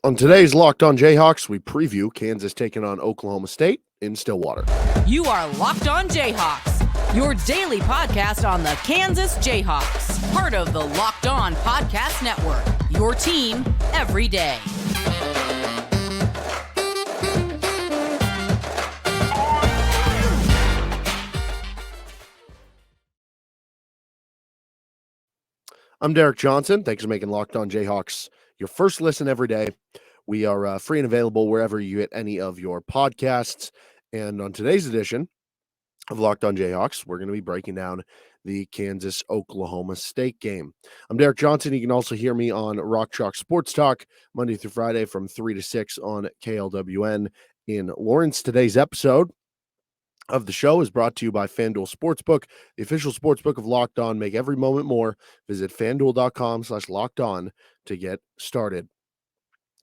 On today's Locked On Jayhawks, we preview Kansas taking on Oklahoma State in Stillwater. You are Locked On Jayhawks, your daily podcast on the Kansas Jayhawks, part of the Locked On Podcast Network, your team every day. I'm Derek Johnson. Thanks for making Locked On Jayhawks your first listen every day. We are free and available wherever you get any of your podcasts. And on today's edition of Locked On Jayhawks, we're going to be breaking down the Kansas-Oklahoma State game. I'm Derek Johnson. You can also hear me on Rock Chalk Sports Talk Monday through Friday from 3 to 6 on KLWN in Lawrence. Today's episode of the show is brought to you by FanDuel Sportsbook, the official sportsbook of Locked On. Make every moment more. Visit FanDuel.com/Locked On to get started.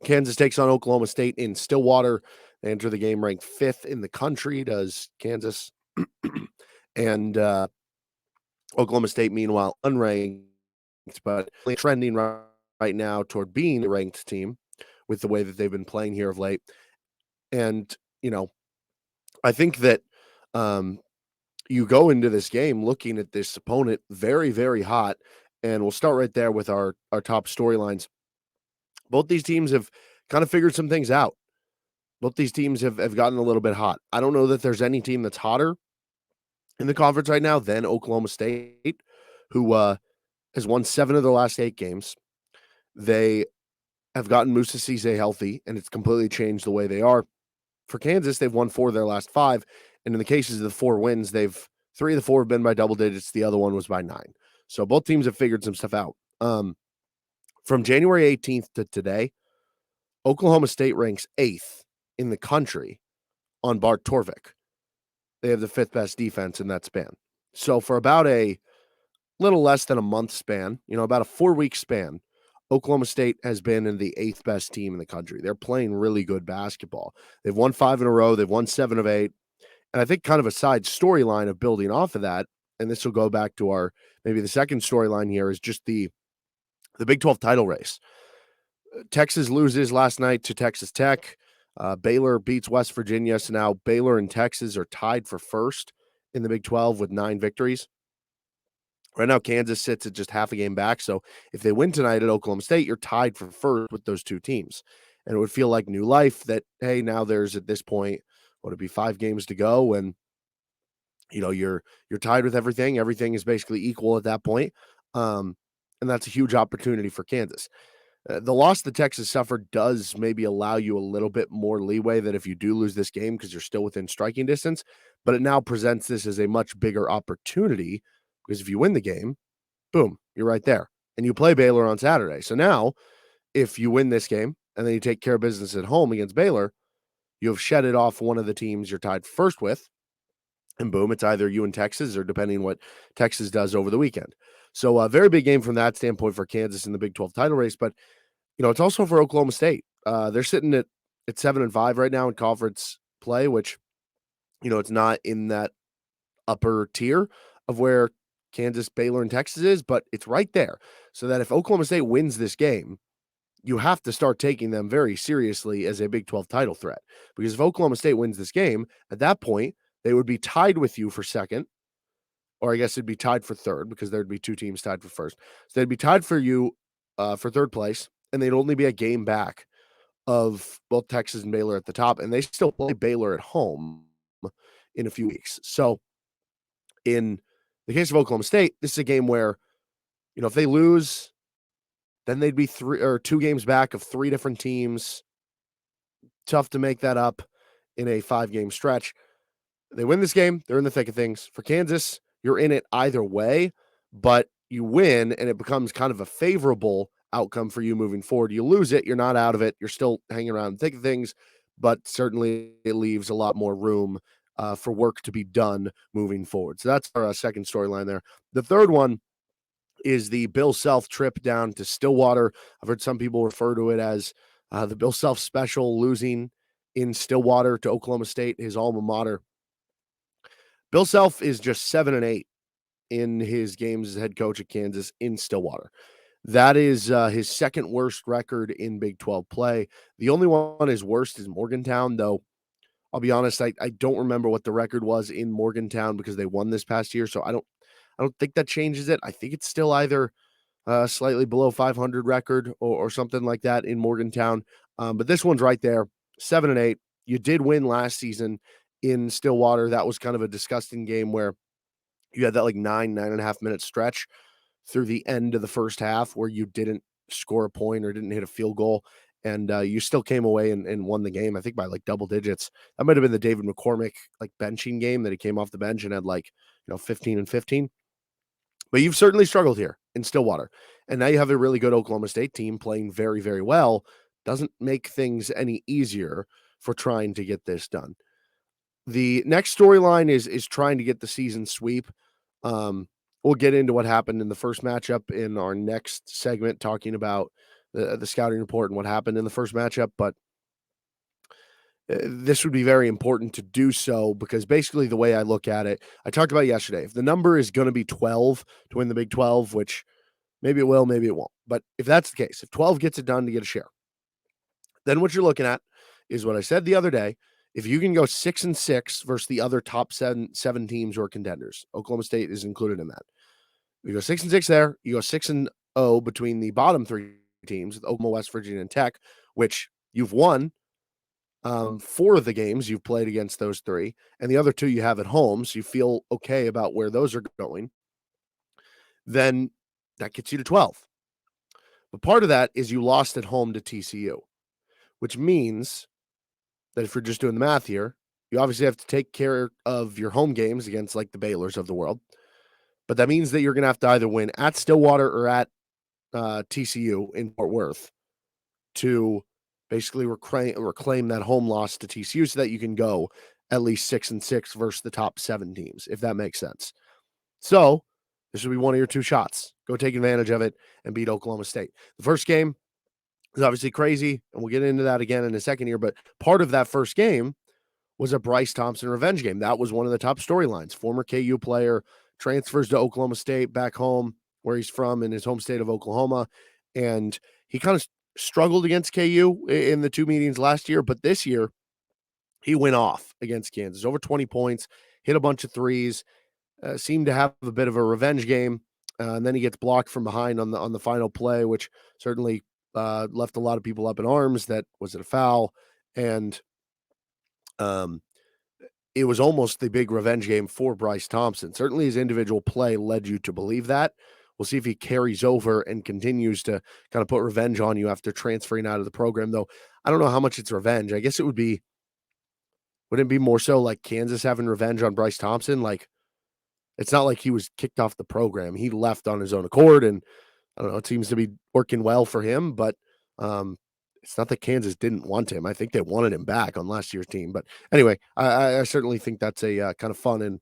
Kansas takes on Oklahoma State in Stillwater. They enter the game ranked 5th in the country, does Kansas. And Oklahoma State, meanwhile, unranked, but trending right now toward being a ranked team with the way that they've been playing here of late. And, I think that you go into this game looking at this opponent very, very hot, and we'll start right there with our top storylines. Both these teams have kind of figured some things out. Both these teams have gotten a little bit hot. I don't know that there's any team that's hotter in the conference right now than Oklahoma State, who has won 7 of their last 8 games. They have gotten Moussa Cisse healthy, and it's completely changed the way they are. For Kansas, they've won 4 of their last 5. And in the cases of the 4 wins, 3 of the 4 have been by double digits. The other one was by 9. So both teams have figured some stuff out. From January 18th to today, Oklahoma State ranks 8th in the country on Bart Torvik. They have the 5th best defense in that span. So for about a little less than a month span, about a 4-week span, Oklahoma State has been in the 8th best team in the country. They're playing really good basketball. They've won 5 in a row. They've won 7 of 8. And I think kind of a side storyline of building off of that, and this will go back to maybe the second storyline here, is just the Big 12 title race. Texas loses last night to Texas Tech. Baylor beats West Virginia. So now Baylor and Texas are tied for first in the Big 12 with 9 victories. Right now, Kansas sits at just half a game back. So if they win tonight at Oklahoma State, you're tied for first with those 2 teams. And it would feel like new life that, hey, now there's at this point, would it be 5 games to go? And, you're tied with everything. Everything is basically equal at that point. And that's a huge opportunity for Kansas. The loss that Texas suffered does maybe allow you a little bit more leeway that if you do lose this game because you're still within striking distance, but it now presents this as a much bigger opportunity because if you win the game, boom, you're right there. And you play Baylor on Saturday. So now if you win this game and then you take care of business at home against Baylor, you have shedded off one of the teams you're tied first with, and boom, it's either you and Texas or depending what Texas does over the weekend. So a very big game from that standpoint for Kansas in the Big 12 title race, but it's also for Oklahoma State. They're sitting at 7-5 right now in conference play, which, it's not in that upper tier of where Kansas, Baylor, and Texas is, but it's right there. So that if Oklahoma State wins this game, you have to start taking them very seriously as a Big 12 title threat. Because if Oklahoma State wins this game, at that point, they would be tied with you for second, or I guess it'd be tied for third because there'd be 2 teams tied for first. So they'd be tied for you for third place, and they'd only be a game back of both Texas and Baylor at the top, and they still play Baylor at home in a few weeks. So in the case of Oklahoma State, this is a game where, if they lose, then they'd be 2 games back of 3 different teams. Tough to make that up in a 5-game stretch. They win this game, they're in the thick of things. For Kansas, you're in it either way, but you win, and it becomes kind of a favorable outcome for you moving forward. You lose it, you're not out of it. You're still hanging around in the thick of things, but certainly it leaves a lot more room for work to be done moving forward. So that's our second storyline there. The third one is the Bill Self trip down to Stillwater. I've heard some people refer to it as the Bill Self special, losing in Stillwater to Oklahoma State, his alma mater. Bill Self is just 7-8 in his games as head coach at Kansas in Stillwater. That is his second worst record in Big 12 play. The only one his worst is Morgantown, though. I'll be honest, I don't remember what the record was in Morgantown because they won this past year, so I don't think that changes it. I think it's still either slightly below 500 record or something like that in Morgantown. But this one's right there, 7-8. You did win last season in Stillwater. That was kind of a disgusting game where you had that like 9.5 minute stretch through the end of the first half where you didn't score a point or didn't hit a field goal. And you still came away and won the game, I think, by like double digits. That might have been the David McCormick like benching game that he came off the bench and had like, 15 and 15. But you've certainly struggled here in Stillwater. And now you have a really good Oklahoma State team playing very, very well. Doesn't make things any easier for trying to get this done. The next storyline is trying to get the season sweep. We'll get into what happened in the first matchup in our next segment, talking about the scouting report and what happened in the first matchup. But this would be very important to do so because basically the way I look at it, I talked about yesterday, if the number is going to be 12 to win the Big 12, which maybe it will, maybe it won't. But if that's the case, if 12 gets it done to get a share, then what you're looking at is what I said the other day. If you can go 6-6 versus the other top seven teams or contenders, Oklahoma State is included in that. You go 6-6 there. You go 6-0 between the bottom three teams, Oklahoma, West Virginia, and Tech, which you've won 4 of the games you've played against those three, and the other 2 you have at home, so you feel okay about where those are going. Then that gets you to 12. But part of that is you lost at home to TCU, which means that if you're just doing the math here, you obviously have to take care of your home games against like the Baylors of the world. But that means that you're going to have to either win at Stillwater or at TCU in Fort Worth to basically reclaim that home loss to TCU so that you can go at least 6-6 versus the top 7 teams, if that makes sense. So this will be one of your 2 shots. Go take advantage of it and beat Oklahoma State. The first game is obviously crazy, and we'll get into that again in a second here, but part of that first game was a Bryce Thompson revenge game. That was one of the top storylines. Former KU player transfers to Oklahoma State back home where he's from in his home state of Oklahoma. And he kind of struggled against KU in the 2 meetings last year, but this year he went off against Kansas, over 20 points, hit a bunch of threes, seemed to have a bit of a revenge game. And then he gets blocked from behind on the final play, which certainly left a lot of people up in arms. That was it a foul? And it was almost the big revenge game for Bryce Thompson. Certainly his individual play led you to believe that. We'll see if he carries over and continues to kind of put revenge on you after transferring out of the program, though. I don't know how much it's revenge. I guess wouldn't it be more so like Kansas having revenge on Bryce Thompson? Like, it's not like he was kicked off the program. He left on his own accord, and I don't know, it seems to be working well for him, but it's not that Kansas didn't want him. I think they wanted him back on last year's team. But anyway, I certainly think that's a kind of fun and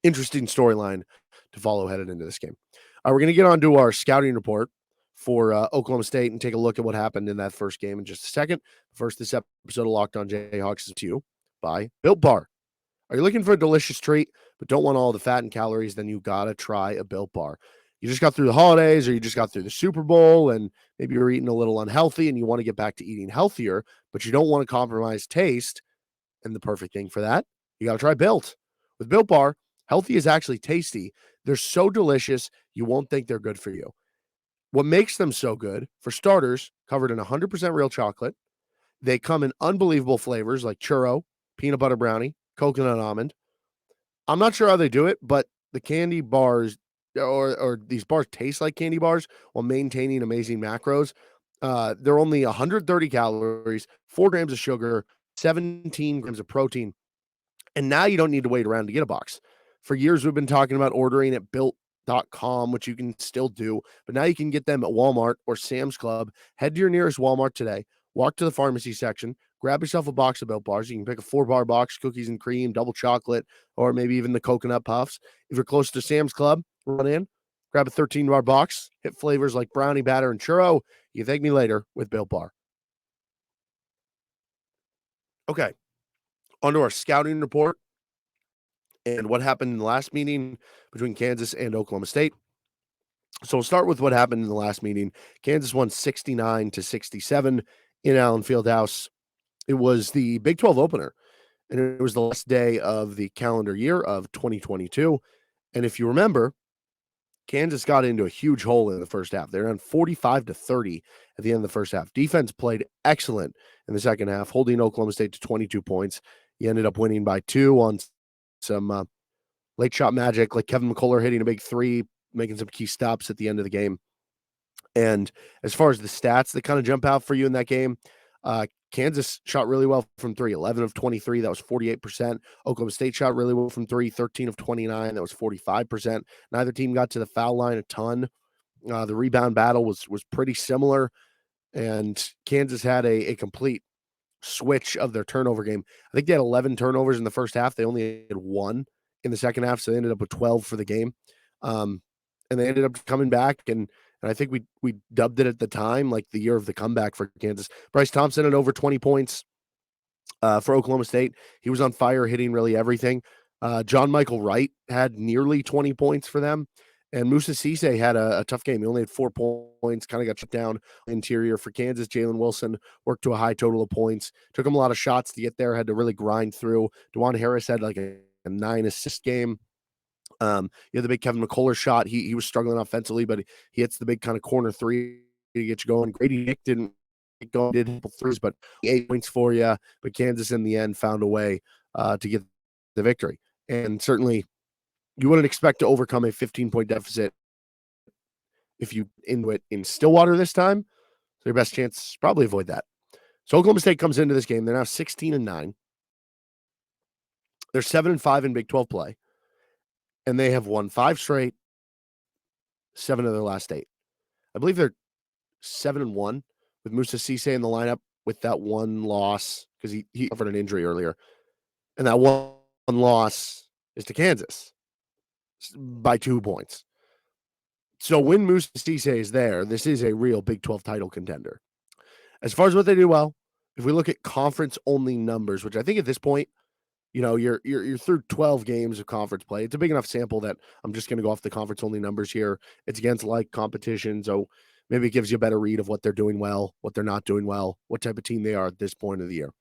interesting storyline to follow headed into this game. We're going to get on to our scouting report for Oklahoma State and take a look at what happened in that first game in just a second. First, this episode of Locked On Jayhawks is to you by Built Bar. Are you looking for a delicious treat but don't want all the fat and calories? Then you got to try a Built Bar. You just got through the holidays or you just got through the Super Bowl and maybe you're eating a little unhealthy and you want to get back to eating healthier, but you don't want to compromise taste. And the perfect thing for that, you got to try Built. With Built Bar, healthy is actually tasty. They're so delicious, you won't think they're good for you. What makes them so good, for starters, covered in 100% real chocolate. They come in unbelievable flavors like churro, peanut butter brownie, coconut almond. I'm not sure how they do it, but the candy bars or these bars taste like candy bars while maintaining amazing macros. They're only 130 calories, 4 grams of sugar, 17 grams of protein. And now you don't need to wait around to get a box. For years, we've been talking about ordering at built.com, which you can still do. But now you can get them at Walmart or Sam's Club. Head to your nearest Walmart today. Walk to the pharmacy section. Grab yourself a box of Built Bars. You can pick a 4-bar box, cookies and cream, double chocolate, or maybe even the coconut puffs. If you're close to Sam's Club, run in, grab a 13-bar box, hit flavors like brownie batter and churro. You thank me later with Built Bar. Okay, on to our scouting report and what happened in the last meeting between Kansas and Oklahoma State. So we'll start with what happened in the last meeting. Kansas won 69-67 in Allen Fieldhouse. It was the Big 12 opener, and it was the last day of the calendar year of 2022. And if you remember, Kansas got into a huge hole in the first half. They're on 45-30 at the end of the first half. Defense played excellent in the second half, holding Oklahoma State to 22 points. He ended up winning by 2 on some late shot magic, like Kevin McCullough hitting a big 3, making some key stops at the end of the game. And as far as the stats that kind of jump out for you in that game, Kansas shot really well from 3, 11 of 23. That was 48%. Oklahoma State shot really well from 3, 13 of 29. That was 45%. Neither team got to the foul line a ton. The rebound battle was pretty similar, and Kansas had a complete switch of their turnover game. I think they had 11 turnovers in the first half. They only had 1 in the second half, so they ended up with 12 for the game. And they ended up coming back, and I think we dubbed it at the time like the year of the comeback for Kansas. Bryce Thompson had over 20 points for Oklahoma State. He was on fire, hitting really everything. John Michael Wright had nearly 20 points for them. And Moussa Cisse had a tough game. He only had 4 points, kind of got shut down interior for Kansas. Jalen Wilson worked to a high total of points. Took him a lot of shots to get there, had to really grind through. DeJuan Harris had like a 9-assist game. You had the big Kevin McCullough shot. He was struggling offensively, but he hits the big kind of corner 3 to get you going. Grady Dick didn't go, did a couple threes, but 8 points for you. But Kansas in the end found a way to get the victory. And certainly you wouldn't expect to overcome a 15-point deficit if you into it in Stillwater this time. So your best chance is probably avoid that. So Oklahoma State comes into this game. They're now 16-9. They're 7-5 in Big 12 play. And they have won 5 straight, 7 of their last 8. I believe they're 7-1 with Moussa Cisse in the lineup with that one loss because he suffered an injury earlier. And that one loss is to Kansas by 2 points. So when Moussa Cisse is there, this is a real Big 12 title contender. As far as what they do well, if we look at conference-only numbers, which I think at this point, you know, you're through 12 games of conference play. It's a big enough sample that I'm just going to go off the conference-only numbers here. It's against like competition, so maybe it gives you a better read of what they're doing well, what they're not doing well, what type of team they are at this point of the year.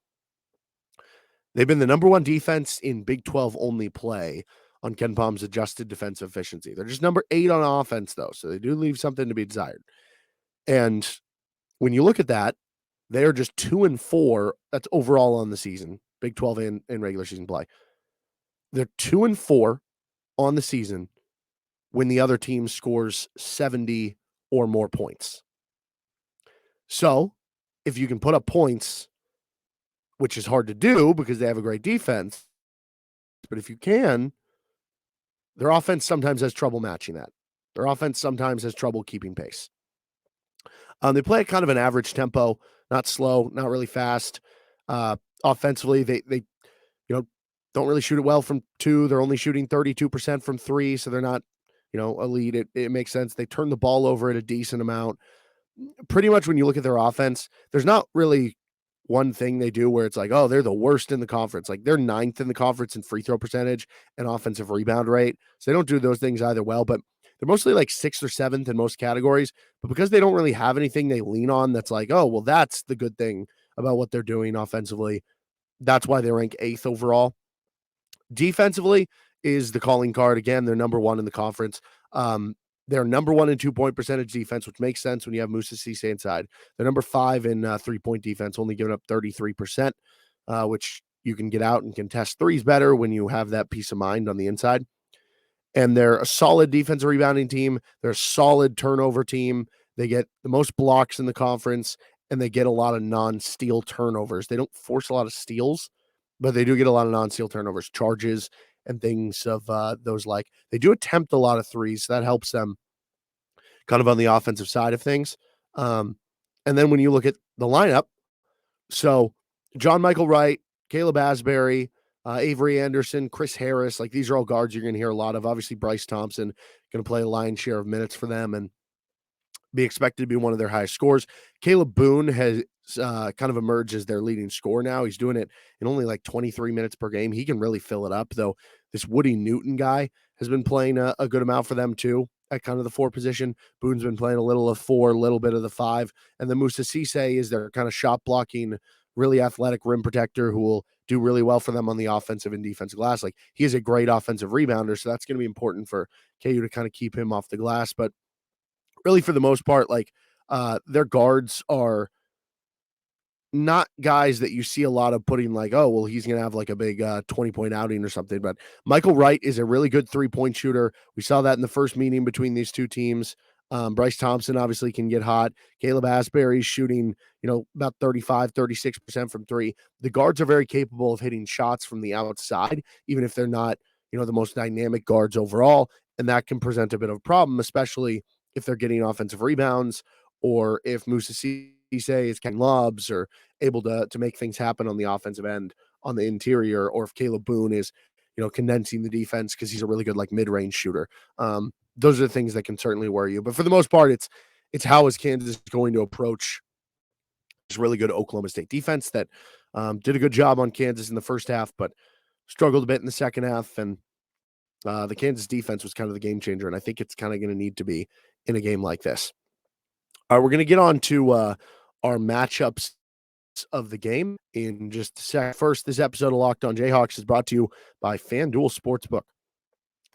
They've been the number 1 defense in Big 12 only play on Ken Palm's adjusted defensive efficiency. They're just number 8 on offense, though, so they do leave something to be desired. And when you look at that, they are just 2-4. That's overall on the season, Big 12 and regular season play. They're 2-4 on the season when the other team scores 70 or more points. So if you can put up points, which is hard to do because they have a great defense, but if you can, their offense sometimes has trouble matching that. Their offense sometimes has trouble keeping pace. They play at kind of an average tempo, not slow, not really fast. Offensively, they don't really shoot it well from 2. They're only shooting 32% from 3, so they're not, elite. It makes sense. They turn the ball over at a decent amount. Pretty much when you look at their offense, there's not really one thing they do where it's like, oh, they're the worst in the conference. Like they're 9th in the conference in free throw percentage and offensive rebound rate. So they don't do those things either well, but they're mostly like 6th or 7th in most categories. But because they don't really have anything they lean on that's like, oh, well, that's the good thing about what they're doing offensively. That's why they rank 8th overall. Defensively is the calling card. Again, they're number 1 in the conference. They're number 1 in 2-point percentage defense, which makes sense when you have Moussa Cisse inside. They're number 5 in 3-point defense, only giving up 33%, which you can get out and contest threes better when you have that peace of mind on the inside. And they're a solid defensive rebounding team. They're a solid turnover team. They get the most blocks in the conference, and they get a lot of non-steal turnovers. They don't force a lot of steals, but they do get a lot of non-steal turnovers, charges, and things of those like. They do attempt a lot of threes, so that helps them kind of on the offensive side of things. And then when you look at the lineup, so John Michael Wright, Caleb Asbury, Avery Anderson, Chris Harris, like these are all guards you're going to hear a lot of. Obviously, Bryce Thompson going to play a lion's share of minutes for them and be expected to be one of their highest scorers. Kalib Boone has kind of emerged as their leading scorer now. He's doing it in only like 23 minutes per game. He can really fill it up, though. This Woody Newton guy has been playing a good amount for them too at kind of the 4 position. Boone's been playing a little of 4, a little bit of the 5. And then Moussa Cisse is their kind of shot blocking, really athletic rim protector who will do really well for them on the offensive and defensive glass. Like, he is a great offensive rebounder, so that's going to be important for KU to kind of keep him off the glass. But really, for the most part, like, their guards are not guys that you see a lot of putting like, oh, well, he's going to have like a big 20-point outing or something. But Michael Wright is a really good 3-point shooter. We saw that in the first meeting between these two teams. Bryce Thompson obviously can get hot. Caleb Asbury's shooting, about 35, 36% from 3. The guards are very capable of hitting shots from the outside, even if they're not, the most dynamic guards overall. And that can present a bit of a problem, especially if they're getting offensive rebounds or if Moussa Cisse is catching lobs or able to make things happen on the offensive end on the interior, or if Caleb Boone is, condensing the defense because he's a really good like mid-range shooter. Those are the things that can certainly worry you. But for the most part, it's how is Kansas going to approach this really good Oklahoma State defense that did a good job on Kansas in the first half, but struggled a bit in the second half. And the Kansas defense was kind of the game changer, and I think it's kind of going to need to be in a game like this. All right, we're going to get on to our matchups of the game in just a sec. First, this episode of Locked On Jayhawks is brought to you by FanDuel Sportsbook.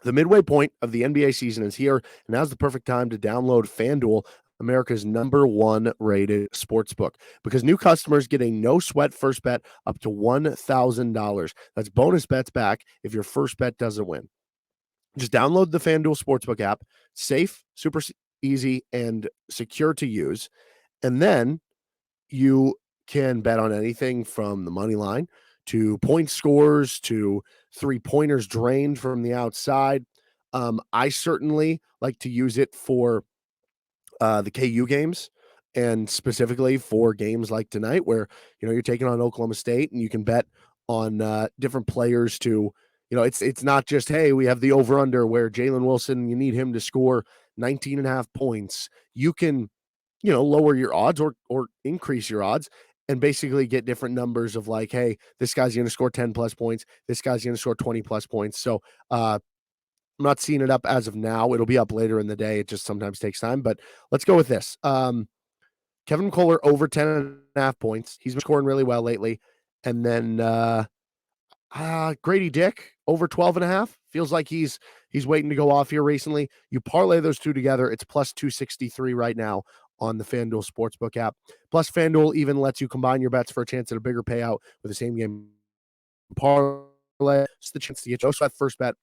The midway point of the NBA season is here, and now's the perfect time to download FanDuel, America's #1 rated sportsbook, because new customers get a no-sweat first bet up to $1,000. That's bonus bets back if your first bet doesn't win. Just download the FanDuel Sportsbook app. Safe, super easy, and secure to use. And then you can bet on anything from the money line to point scores to 3-pointers drained from the outside. I certainly like to use it for the KU games, and specifically for games like tonight where, you're taking on Oklahoma State and you can bet on different players to, it's not just, hey, we have the over-under where Jalen Wilson, you need him to score 19.5 points. You can, lower your odds or increase your odds and basically get different numbers of like, hey, this guy's going to score 10 plus points. This guy's going to score 20 plus points. So I'm not seeing it up as of now. It'll be up later in the day. It just sometimes takes time, but let's go with this. Kevin Kohler over 10.5 points. He's been scoring really well lately. And then Grady Dick over 12.5. Feels like he's waiting to go off here recently. You parlay those two together, it's plus 263 right now on the FanDuel Sportsbook app. Plus, FanDuel even lets you combine your bets for a chance at a bigger payout with the same game parlay. It's the chance to get your first bet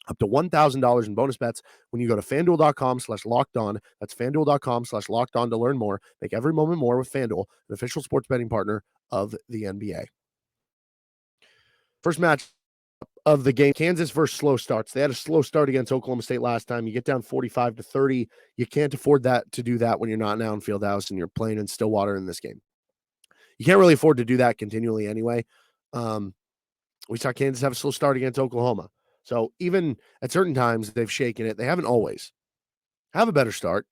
up to $1,000 in bonus bets when you go to FanDuel.com/lockedon. That's FanDuel.com/lockedon to learn more. Make every moment more with FanDuel, an official sports betting partner of the NBA. First match of the game, Kansas versus slow starts. They had a slow start against Oklahoma State last time. You get down 45-30. You can't afford to do that when you're not now in Fieldhouse and you're playing in Stillwater in this game. You can't really afford to do that continually anyway. We saw Kansas have a slow start against Oklahoma. So even at certain times they've shaken it. They haven't always. Have a better start,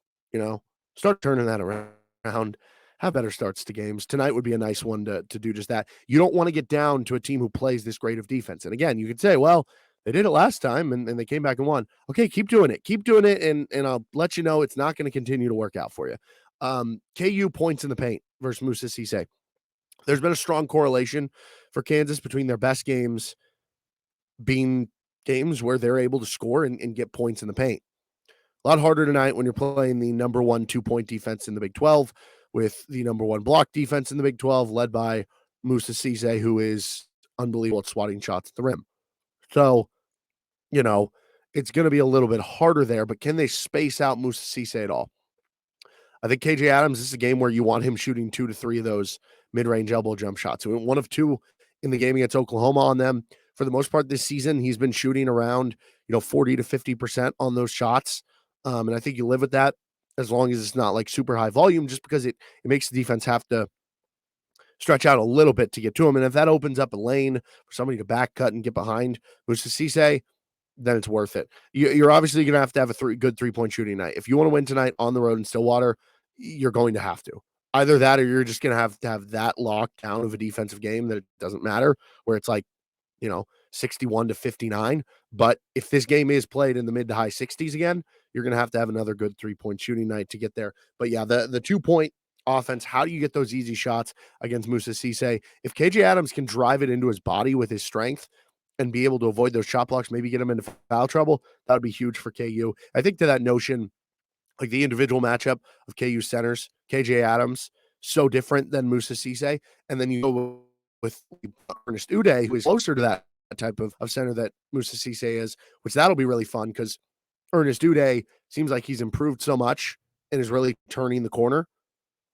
start turning that around. Have better starts to games. Tonight would be a nice one to do just that. You don't want to get down to a team who plays this great of defense. And again, you could say, well, they did it last time and they came back and won. Okay, keep doing it. Keep doing it, and I'll let you know it's not going to continue to work out for you. KU points in the paint versus Moussa Cisse. There's been a strong correlation for Kansas between their best games being games where they're able to score and get points in the paint. A lot harder tonight when you're playing the #1 2-point defense in the Big 12 with the #1 block defense in the Big 12 led by Moussa Cisse, who is unbelievable at swatting shots at the rim. So, it's going to be a little bit harder there, but can they space out Moussa Cisse at all? I think KJ Adams, this is a game where you want him shooting 2 to 3 of those mid-range elbow jump shots. We went 1 of 2 in the game against Oklahoma on them. For the most part this season, he's been shooting around, 40 to 50% on those shots. And I think you live with that as long as it's not like super high volume, just because it makes the defense have to stretch out a little bit to get to him. And if that opens up a lane for somebody to back cut and get behind Moussa Cisse, then it's worth it. You're obviously going to have a good 3-point shooting night. If you want to win tonight on the road in Stillwater, you're going to have to. Either that or you're just going to have that lockdown of a defensive game that it doesn't matter, where it's like, 61-59. But if this game is played in the mid to high 60s again, you're going to have another good 3-point shooting night to get there. But yeah, the 2-point offense, how do you get those easy shots against Moussa Cisse? If KJ Adams can drive it into his body with his strength and be able to avoid those shot blocks, maybe get him into foul trouble, that would be huge for KU. I think to that notion, like the individual matchup of KU centers, KJ Adams, so different than Moussa Cisse. And then you go with Ernest Uday, who is closer to that type of center that Moussa Cisse is, which that'll be really fun because Ernest Uday seems like he's improved so much and is really turning the corner.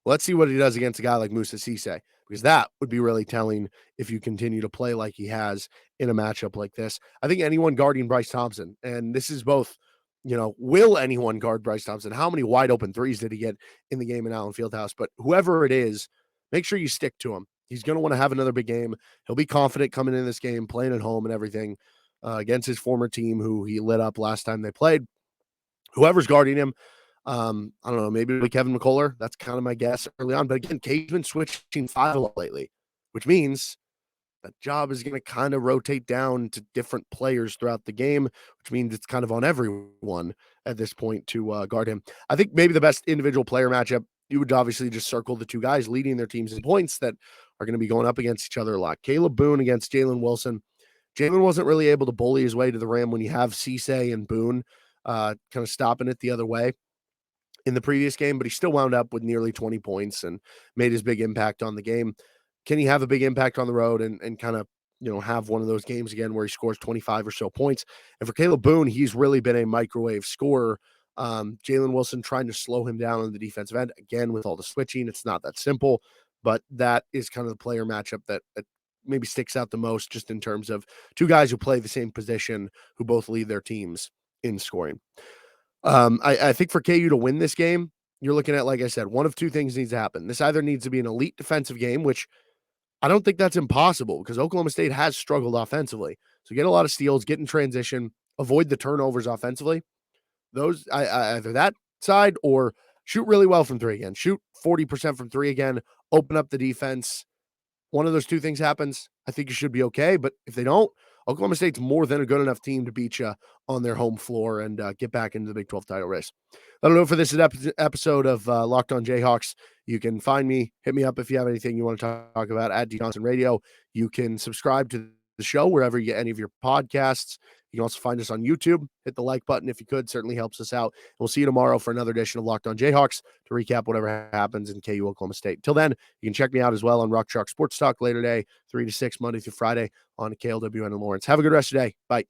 Let's see what he does against a guy like Moussa Cisse, because that would be really telling if you continue to play like he has in a matchup like this. I think anyone guarding Bryce Thompson, and this is both, will anyone guard Bryce Thompson? How many wide open threes did he get in the game in Allen Fieldhouse? But whoever it is, make sure you stick to him. He's going to want to have another big game. He'll be confident coming in this game, playing at home and everything against his former team who he lit up last time they played. Whoever's guarding him, I don't know, maybe Kevin McCullough. That's kind of my guess early on. But again, Kate's been switching 5 a lot lately, which means that job is going to kind of rotate down to different players throughout the game, which means it's kind of on everyone at this point to guard him. I think maybe the best individual player matchup, you would obviously just circle the two guys leading their teams in points that are going to be going up against each other a lot. Kalib Boone against Jalen Wilson. Jalen wasn't really able to bully his way to the rim when you have Cisse and Boone kind of stopping it the other way in the previous game, but he still wound up with nearly 20 points and made his big impact on the game. Can he have a big impact on the road and kind of, have one of those games again where he scores 25 or so points? And for Kalib Boone, he's really been a microwave scorer. Jalen Wilson trying to slow him down on the defensive end. Again, with all the switching, it's not that simple, but that is kind of the player matchup that maybe sticks out the most, just in terms of two guys who play the same position, who both lead their teams in scoring. I think for KU to win this game, you're looking at, like I said, one of two things needs to happen. This either needs to be an elite defensive game, which I don't think that's impossible because Oklahoma State has struggled offensively. So get a lot of steals, get in transition, avoid the turnovers offensively. Those either that side or shoot really well from three again. Shoot 40% from three again. Open up the defense. One of those two things happens, I think you should be okay. But if they don't, Oklahoma State's more than a good enough team to beat you on their home floor and get back into the Big 12 title race. That'll do it for this episode of Locked On Jayhawks. You can find me, hit me up if you have anything you want to talk about at D Johnson Radio. You can subscribe to the show wherever you get any of your podcasts. You can also find us on YouTube. Hit the like button if you could. Certainly helps us out. We'll see you tomorrow for another edition of Locked On Jayhawks to recap whatever happens in KU Oklahoma State. Till then, you can check me out as well on Rock Chalk Sports Talk later today, 3 to 6, Monday through Friday on KLWN in Lawrence. Have a good rest of the day. Bye.